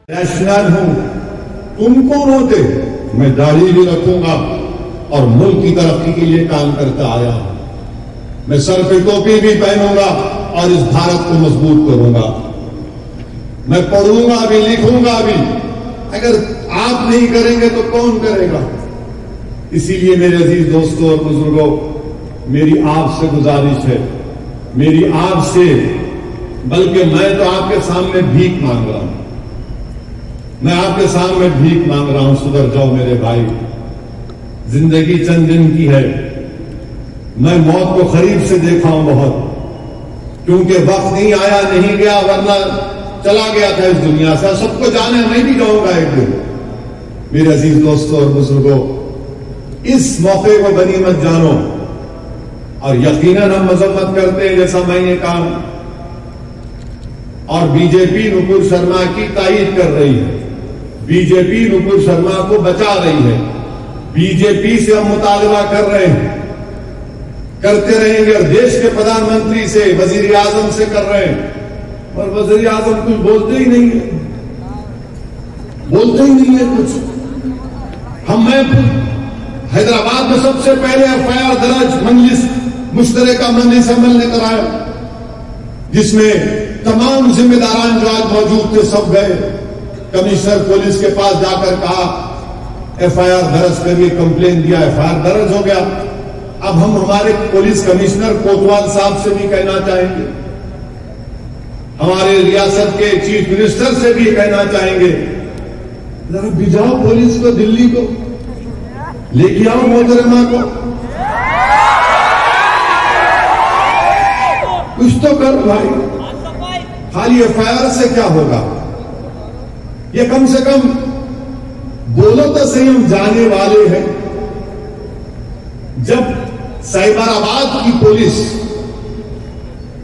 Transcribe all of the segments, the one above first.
National हूं, तुम कौन होते? मैं दाढ़ी भी रखूंगा और मुल्क की तरक्की के लिए काम करता आया हूं। मैं सर पे टोपी भी पहनूंगा और इस भारत को मजबूत करूंगा। मैं पढ़ूंगा भी, लिखूंगा भी। अगर आप नहीं करेंगे तो कौन करेगा? इसीलिए मेरे अजीज दोस्तों और बुजुर्गों, मेरी आपसे गुजारिश है, मेरी आपसे, बल्कि मैं तो आपके सामने भीख मांग रहा हूं। मैं आपके सामने भीख मांग रहा हूं, सुधर जाओ मेरे भाई। जिंदगी चंद दिन की है। मैं मौत को करीब से देखा हूं बहुत, क्योंकि वक्त नहीं आया, नहीं गया, वरना चला गया था इस दुनिया से। सबको जाने, मैं भी जाऊंगा एक दिन। मेरे अजीज दोस्तों और बुजुर्गों, इस मौके को गनीमत जानो और यकीनन हम मजम्मत करते हैं, जैसा मैंने कहा, और बीजेपी नुपुर शर्मा की तायीद कर रही है। बीजेपी नुपुर शर्मा को बचा रही है। बीजेपी से हम मुतालबा कर रहे हैं, करते रहेंगे, और देश के प्रधानमंत्री से, वजीर आजम से कर रहे हैं, और वजीर आजम कुछ बोलते ही नहीं है, बोलते ही नहीं है कुछ। मैं हैदराबाद में सबसे पहले एफआईआर दर्ज मजलिस मुश्तरका मजलिस अमल ने कराया, जिसमें तमाम जिम्मेदारान जो आज मौजूद थे सब गए। कमिश्नर पुलिस के पास जाकर कहा एफआईआर दर्ज करिए, कंप्लेन दिया, एफआईआर दर्ज हो गया। अब हम हमारे पुलिस कमिश्नर कोतवाल साहब से भी कहना चाहेंगे, हमारे रियासत के चीफ मिनिस्टर से भी कहना चाहेंगे, जरा भिजाओ पुलिस को, दिल्ली को लेके आओ, मोहतरमा को कुछ तो कर भाई। खाली एफआईआर से क्या होगा? ये कम से कम बोलो तो सही, हम जाने वाले हैं। जब साइबराबाद की पुलिस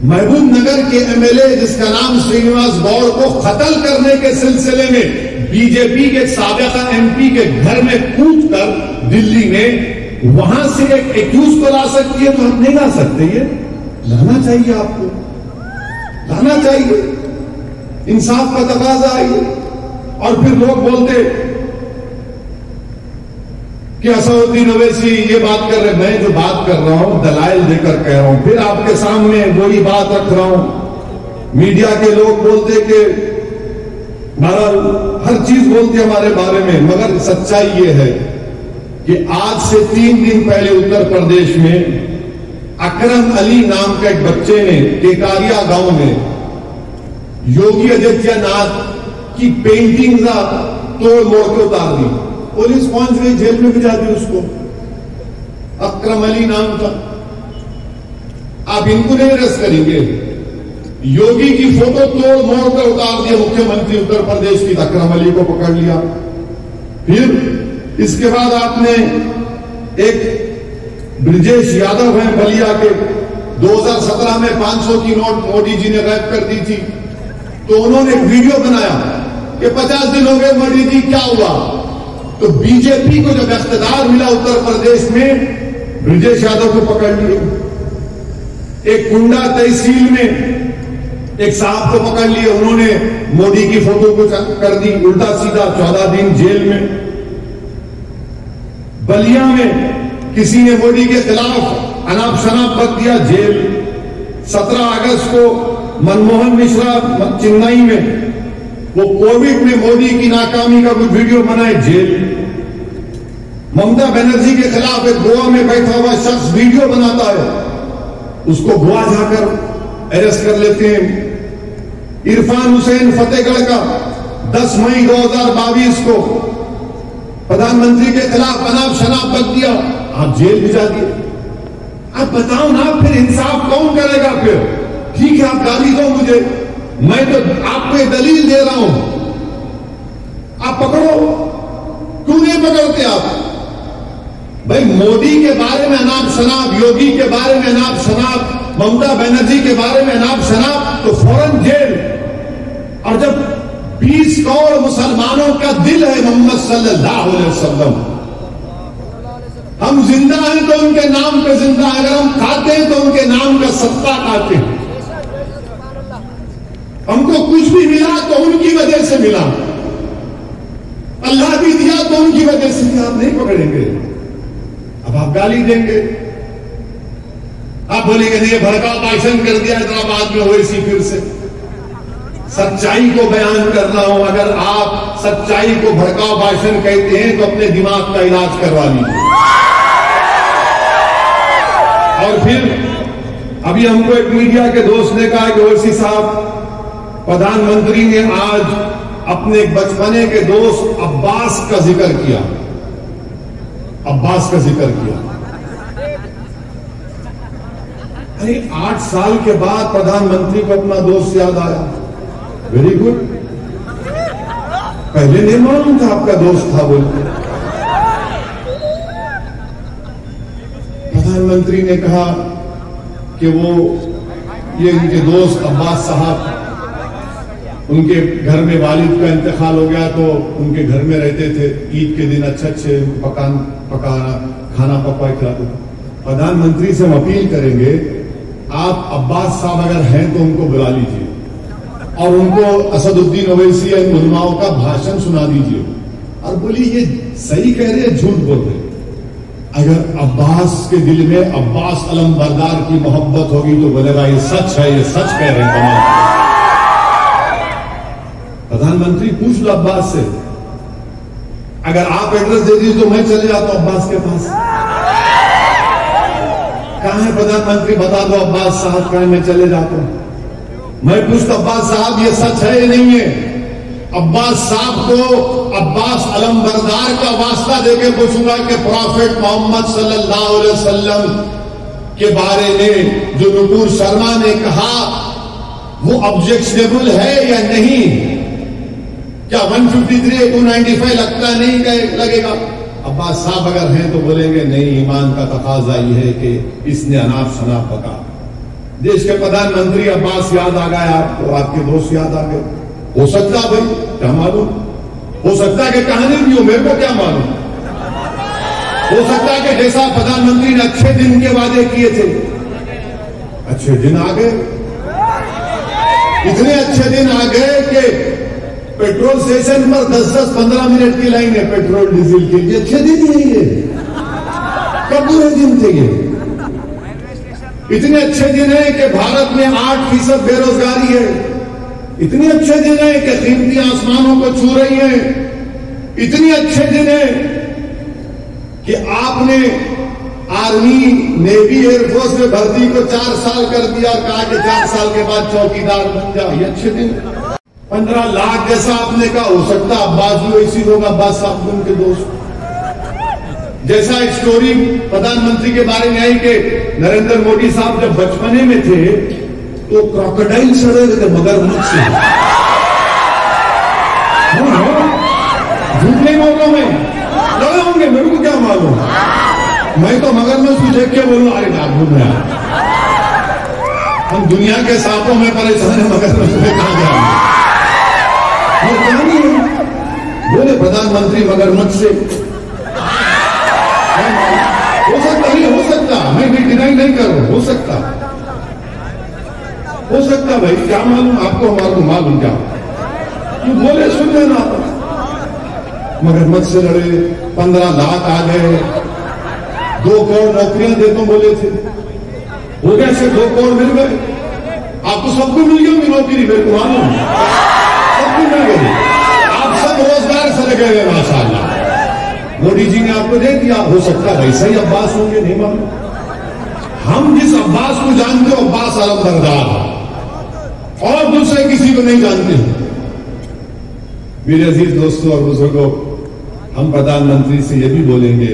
महबूब नगर के एमएलए जिसका नाम श्रीनिवास गौड़ को कत्ल करने के सिलसिले में बीजेपी के साबिका एमपी के घर में कूदकर दिल्ली में वहां से एक एक्यूज को ला सकती है, तो हम नहीं ला सकते? ये लाना चाहिए, आपको लाना चाहिए। इंसाफ का तकाजा है। और फिर लोग बोलते कि असदुद्दीन ओवैसी ये बात कर रहे, मैं जो बात कर रहा हूं दलाइल देकर कह रहा हूं, फिर आपके सामने वही बात रख रहा हूं। मीडिया के लोग बोलते कि बहरहाल हर चीज बोलते हमारे बारे में, मगर सच्चाई ये है कि आज से 3 दिन पहले उत्तर प्रदेश में अकरम अली नाम का एक बच्चे ने टेकारिया गांव में योगी आदित्यनाथ की पेंटिंग तोड़ मोड़ के उतार दी। पुलिस पहुंच गई, जेल में भिजा दी उसको। अकरम अली नाम था। आप इनको नहीं अरेस्ट करेंगे? योगी की फोटो तोड़ मोड़ कर उतार दिया मुख्यमंत्री उत्तर प्रदेश की, अकरम अली को पकड़ लिया। फिर इसके बाद आपने एक ब्रिजेश यादव है बलिया के, 2017 में 500 की नोट मोदी जी ने गायब कर दी थी, तो उन्होंने एक वीडियो बनाया कि 50 दिन हो गए मोदी जी, क्या हुआ? तो बीजेपी को जब इख्तियार मिला उत्तर प्रदेश में, ब्रिजेश यादव को पकड़ लिए। एक कुंडा तहसील में एक साहब को पकड़ लिए, उन्होंने मोदी की फोटो को कर दी उल्टा सीधा, 14 दिन जेल में। बलिया में किसी ने मोदी के खिलाफ अनाप शनाप बक दिया, जेल। 17 अगस्त को मनमोहन मिश्रा चेन्नई में वो कोविड में मोदी की नाकामी का कुछ वीडियो बनाए, जेल। ममता बनर्जी के खिलाफ एक गोवा में बैठा हुआ शख्स वीडियो बनाता है, उसको गोवा जाकर अरेस्ट कर लेते हैं। इरफान हुसैन फतेहगढ़ का 10 मई 2022 को प्रधानमंत्री के खिलाफ अनाप शनाप बक दिया, आप जेल भिजा दिए। आप बताओ ना, फिर इंसाफ कौन करेगा? फिर ठीक है, आप गाली दो मुझे, मैं तो आपको एक दलील दे रहा हूं, आप पकड़ो। क्यों नहीं पकड़ते आप? भाई मोदी के बारे में अनाप शनाप, योगी के बारे में अनाप शनाप, ममता बनर्जी के बारे में अनाप शनाप, तो फौरन जेल। और जब 20 करोड़ मुसलमानों का दिल है मोहम्मद सल्लल्लाहु अलैहि वसल्लम, हम जिंदा हैं तो उनके नाम पे जिंदा, अगर हम खाते हैं तो उनके नाम का सत्ता खाते हैं। हमको कुछ भी मिला तो उनकी वजह से मिला। तो उनकी वजह से आप नहीं पकड़ेंगे। अब आप गाली देंगे, आप बोलेंगे नहीं भड़काऊ भाषण कर दिया हैदराबाद में ओवैसी फिर से। सच्चाई को बयान करना हो, अगर आप सच्चाई को भड़काऊ भाषण कहते हैं तो अपने दिमाग का इलाज करवा लीजिए। और फिर अभी हमको एक मीडिया के दोस्त ने कहा कि ओवैसी साहब, प्रधानमंत्री ने आज अपने बचपने के दोस्त अब्बास का जिक्र किया, अब्बास का जिक्र किया। अरे 8 साल के बाद प्रधानमंत्री को अपना दोस्त याद आया, वेरी गुड। पहले नहीं मालूम था आपका दोस्त था बोलते। प्रधानमंत्री ने कहा कि वो ये उनके दोस्त अब्बास साहब, उनके घर में वालिद का इंतकाल हो गया तो उनके घर में रहते थे, ईद के दिन अच्छे खाना पकवा खिलाते थे। प्रधानमंत्री से हम अपील करेंगे, आप अब्बास साहब अगर हैं तो उनको बुला लीजिए और उनको असदुद्दीन ओवैसी और उलमाओं का भाषण सुना दीजिए और बोलिए ये सही कह रहे हैं, झूठ बोल रहे हैं। अगर अब्बास के दिल में अब्बास अलम बरदार की मोहब्बत होगी तो बोलेगा ये सच है, ये सच कह रहे हैं। प्रधानमंत्री पूछ लो अब्बास से, अगर आप एड्रेस दे दीजिए तो मैं चले जाता हूं अब्बास के पास। कहां है प्रधानमंत्री, बता दो अब्बास साहब कहां, मैं चले जाता हूं। मैं पूछता अब्बास साहब ये सच है या नहीं है। अब्बास साहब को अब्बास अलम बरदार का वास्ता देके पूछूंगा कि प्रॉफेट मोहम्मद सल्लल्लाहु अलैहि वसल्लम के बारे में जो नुपुर शर्मा ने कहा वो ऑब्जेक्शनेबल है या नहीं। क्या 153 या 295 लगता नहीं लगेगा। अब्बास साहब अगर हैं तो बोलेंगे नहीं, ईमान का तकाजा ये है कि इसने अनाप शनाप पका। देश के प्रधानमंत्री अब्बास याद आ गए आपको, आपके दोस्त याद आ गए। हो सकता भाई, क्या मालूम, हो सकता है कि कहानी भी हो, मेरे को क्या मालूम। हो सकता है कि जैसा प्रधानमंत्री ने अच्छे दिन के वादे किए थे, अच्छे दिन आ गए। इतने अच्छे दिन आ गए कि पेट्रोल स्टेशन पर 10-15 मिनट की लाइन है पेट्रोल डीजल के लिए। अच्छे दिन ही है ये, कब बुरे दिन थे ये। इतने अच्छे दिन है कि भारत में 8% बेरोजगारी है। इतने अच्छे दिन है कि कीमती आसमानों को छू रही है। इतने अच्छे दिन है कि आपने आर्मी, नेवी, एयरफोर्स में भर्ती को 4 साल कर दिया और कहा कि 4 साल के बाद चौकीदार बन जाओ। ये अच्छे दिन। 15 लाख जैसा आपने कहा, हो सकता अब्बास भी वैसी होगा, अब्बास साहब उनके दोस्त। जैसा एक स्टोरी प्रधानमंत्री के बारे में आई कि नरेंद्र मोदी साहब जब बचपने में थे तो क्रोकोडाइल से लड़े थे, मगरमच्छ से। झूठ नहीं बोल रहा मैं, लड़े होंगे, मेरे को क्या मालूम। मैं तो मगरमच्छ को देख के बोलूं अरे ना घूम रहा। हम दुनिया के सांपों में परेशान है, मगरमच्छ में कहां जाएंगे। बोले प्रधानमंत्री मगरमच्छ से। हो सकता नहीं, हो सकता, मैं भी डिनाई नहीं कर रहा, हो सकता भाई, क्या मालूम आपको, मालूम क्या। तू बोले सुन लेना। मगरमच्छ से लड़े, 15 लाख आ गए, 2 करोड़ नौकरियां देता बोले थे, हो गया सिर्फ 2 करोड़ मिल गए। आपको सबको मिल गई नौकरी, मेरे को मालूम, सबको मिल गई। आप सब रोजगार से लगे हुए माशाअल्लाह। मोदी जी ने आपको दे दिया। हो सकता है वैसे ही अब्बास होंगे, नहीं मालूम। हम जिस अब्बास को जानते हो अब्बास अलम बरदार है और दूसरे किसी को नहीं जानते। मेरे अजीज दोस्तों और बुजुर्गों, हम प्रधानमंत्री से यह भी बोलेंगे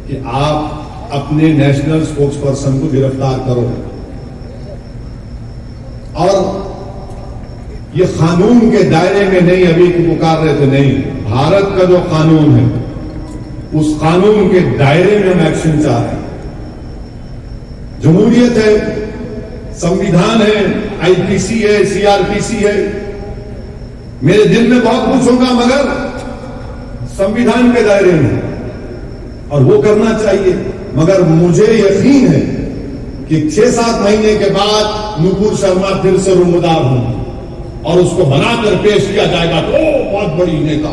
कि आप अपने नेशनल स्पोक्स पर्सन को गिरफ्तार करो और ये कानून के दायरे में नहीं, अभी पुकार रहे थे, नहीं, भारत का जो कानून है उस कानून के दायरे में हम एक्शन चाह रहे हैं। जमहूरियत है, संविधान है, आईपीसी है, सीआरपीसी है। मेरे दिल में बहुत कुछ होगा मगर संविधान के दायरे में, और वो करना चाहिए। मगर मुझे यकीन है कि 6-7 महीने के बाद नुपुर शर्मा फिर से रुमदार होंगी और उसको बनाकर पेश किया जाएगा तो बहुत बड़ी नेता।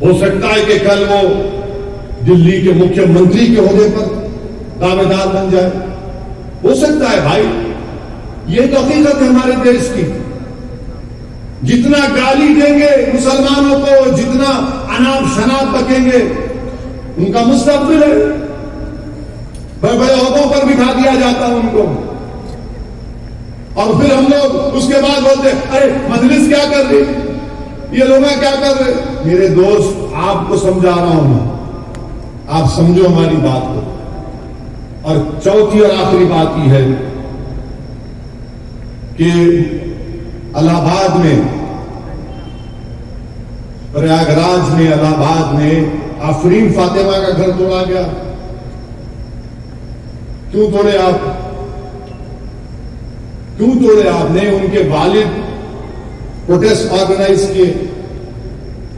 हो सकता है कि कल वो दिल्ली के मुख्यमंत्री के ओहदे पर दावेदार बन जाए, हो सकता है भाई। ये तो हकीकत है हमारे देश की। जितना गाली देंगे मुसलमानों को, जितना अनाप शनाप बकेंगे, उनका मुस्तकबिल है। बड़े बड़े ओहदों पर बिठा दिया जाता है उनको, और फिर हम लोग उसके बाद बोलते अरे मजलिस क्या कर रही, ये लोग क्या कर रहे। मेरे दोस्त, आपको समझा रहा हूं मैं, आप समझो हमारी बात को। और चौथी और आखिरी बात यह है कि इलाहाबाद में, प्रयागराज में, इलाहाबाद में आफरीन फातिमा का घर तोड़ा गया। क्यों तोड़े आप? क्यों तोड़े आपने? उनके वालिद प्रोटेस्ट ऑर्गेनाइज किए,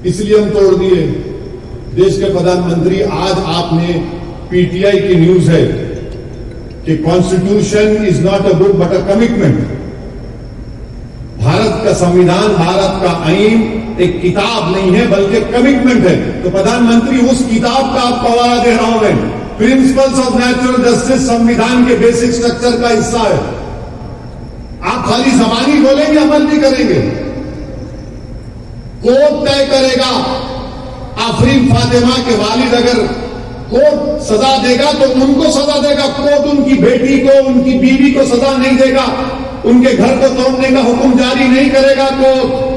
इसलिए हम तोड़ दिए। देश के प्रधानमंत्री, आज आपने, पीटीआई की न्यूज है कि constitution is not a book but a commitment. Bharat का संविधान, भारत का आईन एक किताब नहीं है बल्कि कमिटमेंट है। तो प्रधानमंत्री, उस किताब का आपको हवाला दे रहा हूं मैं। प्रिंसिपल्स ऑफ नेचुरल जस्टिस संविधान के बेसिक स्ट्रक्चर का हिस्सा है। आप खाली जबानी बोलेंगे, अमल नहीं करेंगे। कोर्ट तय करेगा। आफरीन फातिमा के वालिद अगर कोर्ट सजा देगा तो उनको सजा देगा। कोर्ट उनकी बेटी को, उनकी बीवी को सजा नहीं देगा। उनके घर को तोड़ने का हुक्म जारी नहीं करेगा कोर्ट।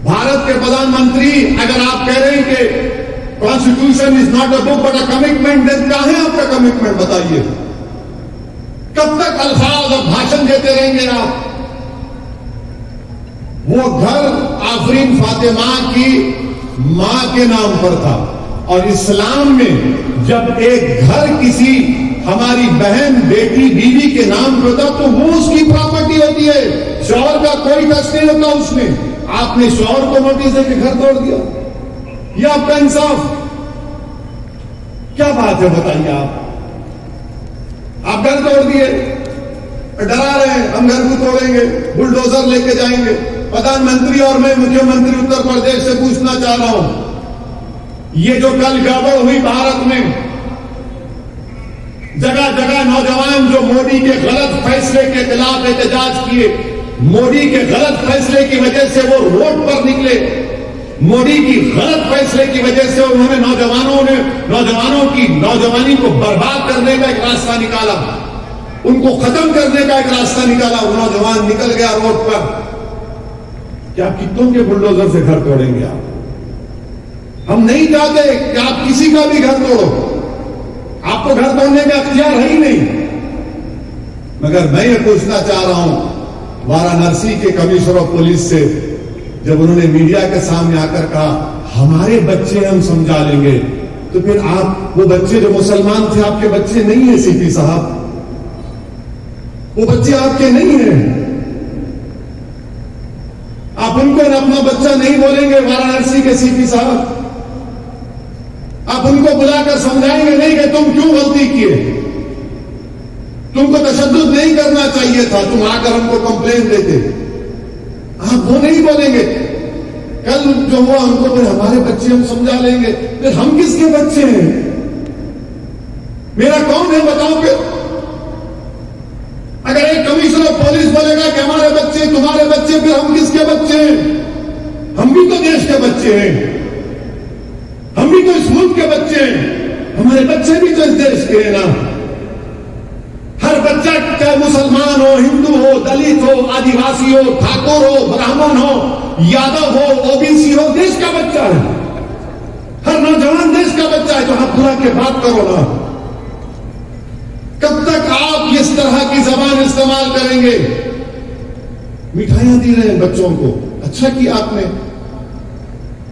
भारत के प्रधानमंत्री, अगर आप कह रहे हैं कि constitution is not a book but a commitment, then क्या है आपका कमिटमेंट बताइए? कब तक अल्फाज और भाषण देते रहेंगे आप? वो घर आफरीन फातिमा की मां के नाम पर था, और इस्लाम में जब एक घर किसी हमारी बहन, बेटी, बीवी के नाम पर था तो वो उसकी प्रॉपर्टी होती है। शौहर का कोई टच नहीं होता उसमें। आपने शौहर को नोटिस देकर घर तोड़ दिया, ये आपका इंसाफ? क्या बात है बताइए आप घर तोड़ दिए, डरा रहे हैं हम घर को तोड़ेंगे, बुलडोजर लेके जाएंगे। प्रधानमंत्री और मैं मुख्यमंत्री उत्तर प्रदेश से पूछना चाह रहा हूं, ये जो कल गड़बड़ हुई भारत में, जगह जगह नौजवान जो मोदी के गलत फैसले के खिलाफ एहतजाज किए, मोदी के गलत फैसले की वजह से वो रोड पर निकले, मोदी की गलत फैसले की वजह से उन्होंने नौजवानों की नौजवानी को बर्बाद करने का एक रास्ता निकाला, उनको खत्म करने का एक रास्ता निकाला। वो नौजवान निकल गया रोड पर। क्या कितनों के बुलडोजर से घर तोड़ेंगे आप? हम नहीं चाहते कि आप किसी का भी घर तोड़ो, आपको घर तोड़ने का अख्तियार है ही नहीं। मगर मैं ये पूछना चाह रहा हूं वाराणसी के कमिश्नर ऑफ पुलिस से, जब उन्होंने मीडिया के सामने आकर कहा हमारे बच्चे हम समझा लेंगे, तो फिर आप, वो बच्चे जो मुसलमान थे आपके बच्चे नहीं है सीपी साहब, वो बच्चे आपके नहीं हैं। आप उनको अपना बच्चा नहीं बोलेंगे वाराणसी के सीपी साहब? आप उनको बुलाकर समझाएंगे नहीं कि तुम क्यों गलती किए, तुमको तशद्दुद नहीं करना चाहिए था, तुम आकर हमको कंप्लेन देते? आप वो नहीं बोलेंगे। कल जो हुआ हमको फिर हमारे बच्चे हम समझा लेंगे, फिर हम किसके बच्चे हैं? मेरा कौन है बताओ? फिर अगर एक कमिश्नर ऑफ पुलिस बोलेगा कि हमारे बच्चे, तुम्हारे बच्चे, फिर हम किसके बच्चे हैं? हम भी तो देश के बच्चे हैं, हम भी तो इस मुल्क के बच्चे हैं, हमारे बच्चे भी तो इस देश के हैं ना। हर बच्चा, चाहे मुसलमान हो, हिंदू हो, दलित हो, आदिवासी हो, ठाकुर हो, ब्राह्मण हो, यादव हो, ओबीसी हो, देश का बच्चा है। हर नौजवान देश का बच्चा है। तो हाथ बुला के बात करो ना। कब तक आप इस तरह की जबान इस्तेमाल करेंगे? मिठाइयां दी रहे हैं बच्चों को, अच्छा किया आपने।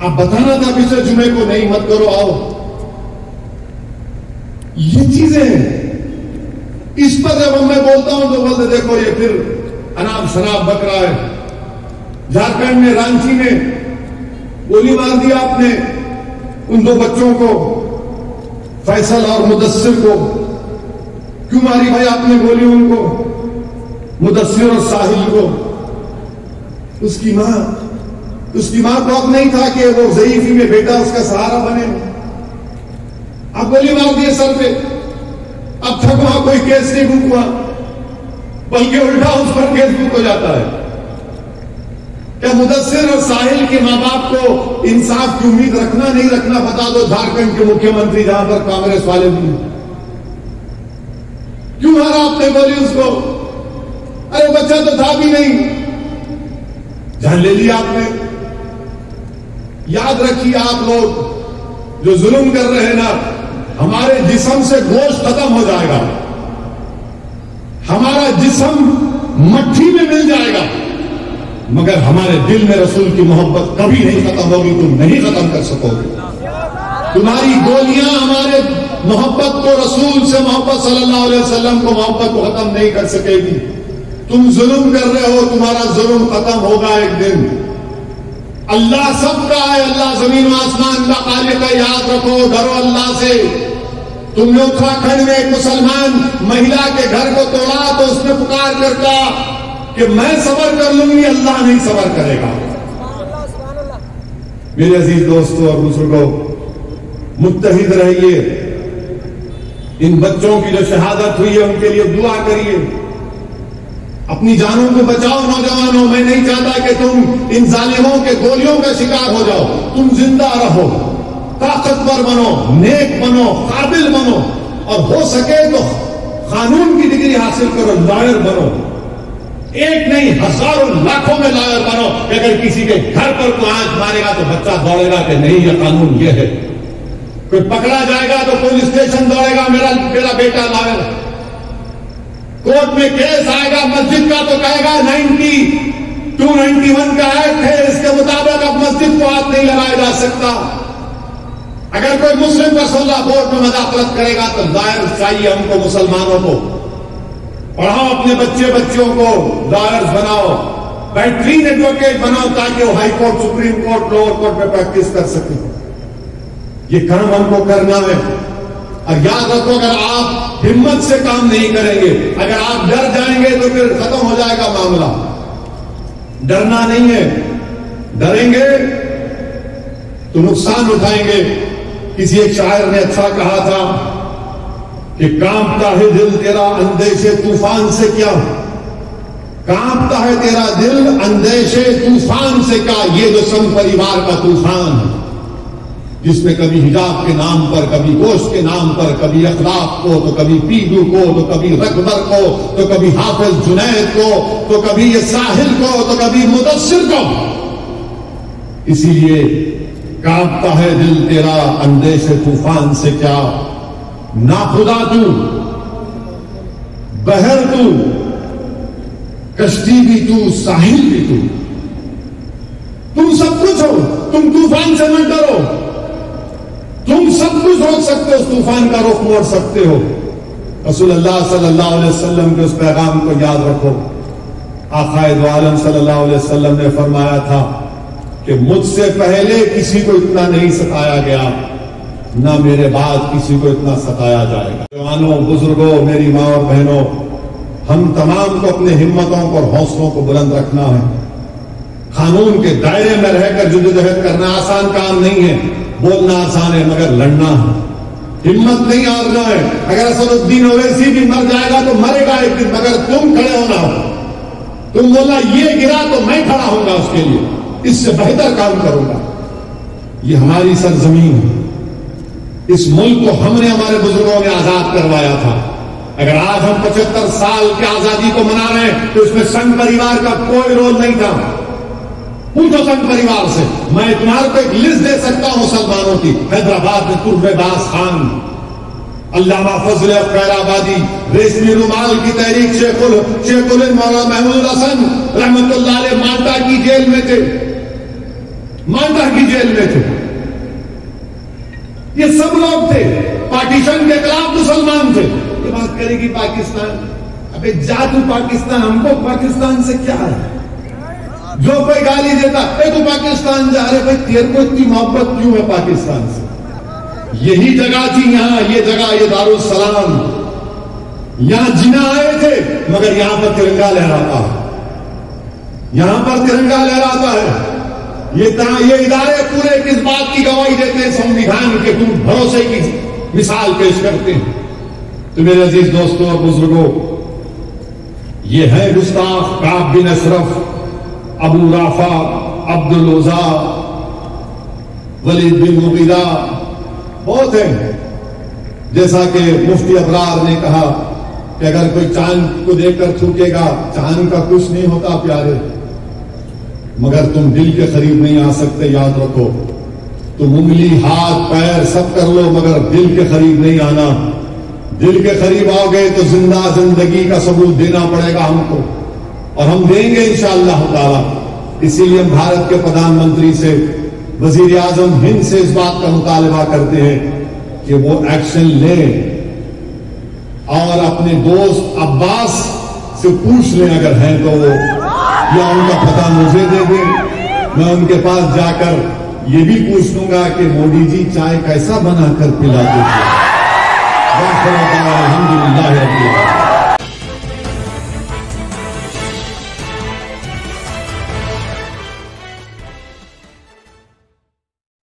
आप बताना था पिछले जुमे को, नहीं मत करो, आओ। ये चीजें हैं। इस पर जब मैं बोलता हूं तो बोलते देखो ये फिर अनाप शराब बक रहा है। झारखंड में रांची में गोली मार दिया आपने उन दो बच्चों को, फैसल और मुदस्सिर को। क्यों मारी भाई आपने गोली उनको, मुदस्सिर और साहिल को? उसकी मां उसकी मां को अब नहीं था कि वो ज़ईफी में बेटा उसका सहारा बने। अब गोली मार दिए सर पे, अब तक वहां कोई केस नहीं बुक हुआ, बल्कि उल्टा उस पर केस बुक हो जाता है। क्या मुदस्सिर और साहिल के मां बाप को इंसाफ की उम्मीद रखना नहीं रखना बता दो। झारखंड के मुख्यमंत्री जहां पर कांग्रेस वाले भी, क्यों मारा आपने गोली उसको? अरे बच्चा तो था भी नहीं, जान ले लिया आपने। याद रखिए आप लोग जो जुल्म कर रहे हैं ना, हमारे जिस्म से गोश्त खत्म हो जाएगा, हमारा जिस्म मट्टी में मिल जाएगा, मगर हमारे दिल में रसूल की मोहब्बत कभी नहीं खत्म होगी। तुम नहीं खत्म कर सकोगे। तुम्हारी गोलियां हमारे मोहब्बत को, रसूल से मोहब्बत सल्लल्लाहु अलैहि वसल्लम को मोहब्बत को खत्म नहीं कर सकेगी। तुम जुल्म कर रहे हो, तुम्हारा जुल्म खत्म होगा एक दिन। अल्लाह सबका है, अल्लाह जमीन आसमान का खालिक है। याद रखो, डरो अल्लाह से। तुमने उत्तराखंड में एक मुसलमान महिला के घर को तोड़ा तो उसने पुकार कर कहा कि मैं सबर कर लूंगी, अल्लाह नहीं सबर करेगा। मेरे अजीज दोस्तों और बुजुर्गों, मुत्तहिद रहिए। इन बच्चों की जो शहादत हुई है उनके लिए दुआ करिए। अपनी जानों को बचाओ नौजवानों। मैं नहीं चाहता कि तुम इन जालिमों के गोलियों का शिकार हो जाओ। तुम जिंदा रहो, ताकतवर बनो, नेक बनो, काबिल बनो, और हो सके तो कानून की डिग्री हासिल करो, लॉयर बनो। एक नहीं, हजारों लाखों में लॉयर बनो। अगर किसी के घर पर कोई आंच मारेगा तो बच्चा दौड़ेगा कि नहीं, यह कानून ये है। कोई पकड़ा जाएगा तो पुलिस स्टेशन दौड़ेगा, मेरा बेटा लॉयर। कोर्ट में केस आएगा मस्जिद का तो कहेगा 9291 का एक्ट है, इसके मुताबिक अब मस्जिद को हाथ नहीं लगाया जा सकता। अगर कोई मुस्लिम का सोलह बोर्ड में मदाखलत करेगा तो लॉयर चाहिए हमको, मुसलमानों को। पढ़ाओ अपने बच्चियों को, लॉयर्स बनाओ, बेहतरीन एडवोकेट बनाओ, ताकि वो high court, supreme court, lower court में प्रैक्टिस कर सके। ये काम हमको करना है। और याद रखो, अगर आप हिम्मत से काम नहीं करेंगे, अगर आप डर जाएंगे तो फिर खत्म हो जाएगा मामला। डरना नहीं है, डरेंगे तो नुकसान उठाएंगे। किसी एक शायर ने अच्छा कहा था कि कांपता है दिल तेरा अंदेशे तूफान से क्या, कांपता है तेरा दिल अंदेशे तूफान से क्या। ये जो संघ परिवार का तूफान है, जिसमें कभी हिजाब के नाम पर, कभी गोश्त के नाम पर, कभी अखलाक को, तो कभी पीलू को, तो कभी रकबर को, तो कभी हाफिज जुनैद को, तो कभी ये साहिल को, तो कभी मुदस्सिर को। इसीलिए कांपता है दिल तेरा अंदेशे तूफान से क्या, नाखुदा तू, बहर तू, कश्ती भी तू, साहिल भी तू। तुम सब कुछ हो, तुम तूफान से मत डरो। तुम सब कुछ रोक सकते हो, उस तूफान का रुख मोड़ सकते हो। रसूलुल्लाह सल्लल्लाहु अलैहि वसल्लम के उस पैगाम को याद रखो। आक़ाए दो आलम सल्लल्लाहु अलैहि वसल्लम ने फरमाया था कि मुझसे पहले किसी को इतना नहीं सताया गया, ना मेरे बाद किसी को इतना सताया जाएगा। जवानों, बुजुर्गों, मेरी मां और बहनों, हम तमाम को अपने हिम्मतों को और हौसलों को बुलंद रखना है। कानून के दायरे में रहकर जद्दोजहद करना आसान काम नहीं है। बोलना आसान है, मगर लड़ना है। हिम्मत नहीं हारना है। अगर असदुद्दीन ओवैसी भी मर जाएगा तो मरेगा एक दिन, मगर तुम खड़े होना हो। तुम बोलना ये गिरा तो मैं खड़ा होऊंगा उसके लिए, इससे बेहतर काम करूंगा। ये हमारी सरजमीन है। इस मुल्क को हमने, हमारे बुजुर्गों ने आजाद करवाया था। अगर आज हम 75 साल की आजादी को मना रहे हैं तो इसमें संघ परिवार का कोई रोल नहीं था। पूछो संघ परिवार से। मैं तुम्हारे को एक लिस्ट दे सकता हूं मुसलमानों की। हैदराबाद में तुर्बेबाज खान, अल्लामा फजल खैराबादी, रेशमी रुमाल की तहरीक शेखुल मौलाना महमूद हसन रहमतुल्लाह अलैह माल्टा की जेल में थे, माल्टा की जेल में थे। ये सब लोग थे, पार्टीशन के खिलाफ मुसलमान थे। ये बात करेगी पाकिस्तान, अबे जा तू पाकिस्तान, हमको पाकिस्तान से क्या है। जो कोई गाली देता है तू पाकिस्तान जा रहे, भाई तेरे को इतनी मोहब्बत क्यों है पाकिस्तान से। यही जगह थी यहां, ये जगह, ये दारुस्सलाम, यहां जिना आए थे, मगर यहां पर तिरंगा लहराता है, यहां पर तिरंगा लहराता है। ये इदारे पूरे किस बात की गवाही देते हैं? संविधान के तुम भरोसे की मिसाल पेश करते हैं। तो मेरे अजीज दोस्तों और बुजुर्गों, ये है गुस्ताख काब बिन अशरफ, अबू राफा, अब्दुल उज़्ज़ा, वलीद बिन मुगीरा, बहुत है। जैसा कि मुफ्ती अबरार ने कहा कि अगर कोई चांद को देखकर थूकेगा, चांद का कुछ नहीं होता प्यारे, मगर तुम दिल के करीब नहीं आ सकते, याद रखो। तुम उंगली, हाथ, पैर सब कर लो, मगर दिल के करीब नहीं आना। दिल के करीब आओगे तो जिंदा जिंदगी का सबूत देना पड़ेगा हमको, और हम देंगे इंशाअल्लाह ताला। इसीलिए हम भारत के प्रधानमंत्री से, वजीर आजम हिंद से इस बात का मुतालबा करते हैं कि वो एक्शन ले और अपने दोस्त अब्बास से पूछ लें अगर हैं तो वो, या उनका पता मुझे दे दें। मैं उनके पास जाकर ये भी पूछ लूंगा कि मोदी जी चाय कैसा बनाकर पिलाते थे। अल्हम्दुलिल्लाह।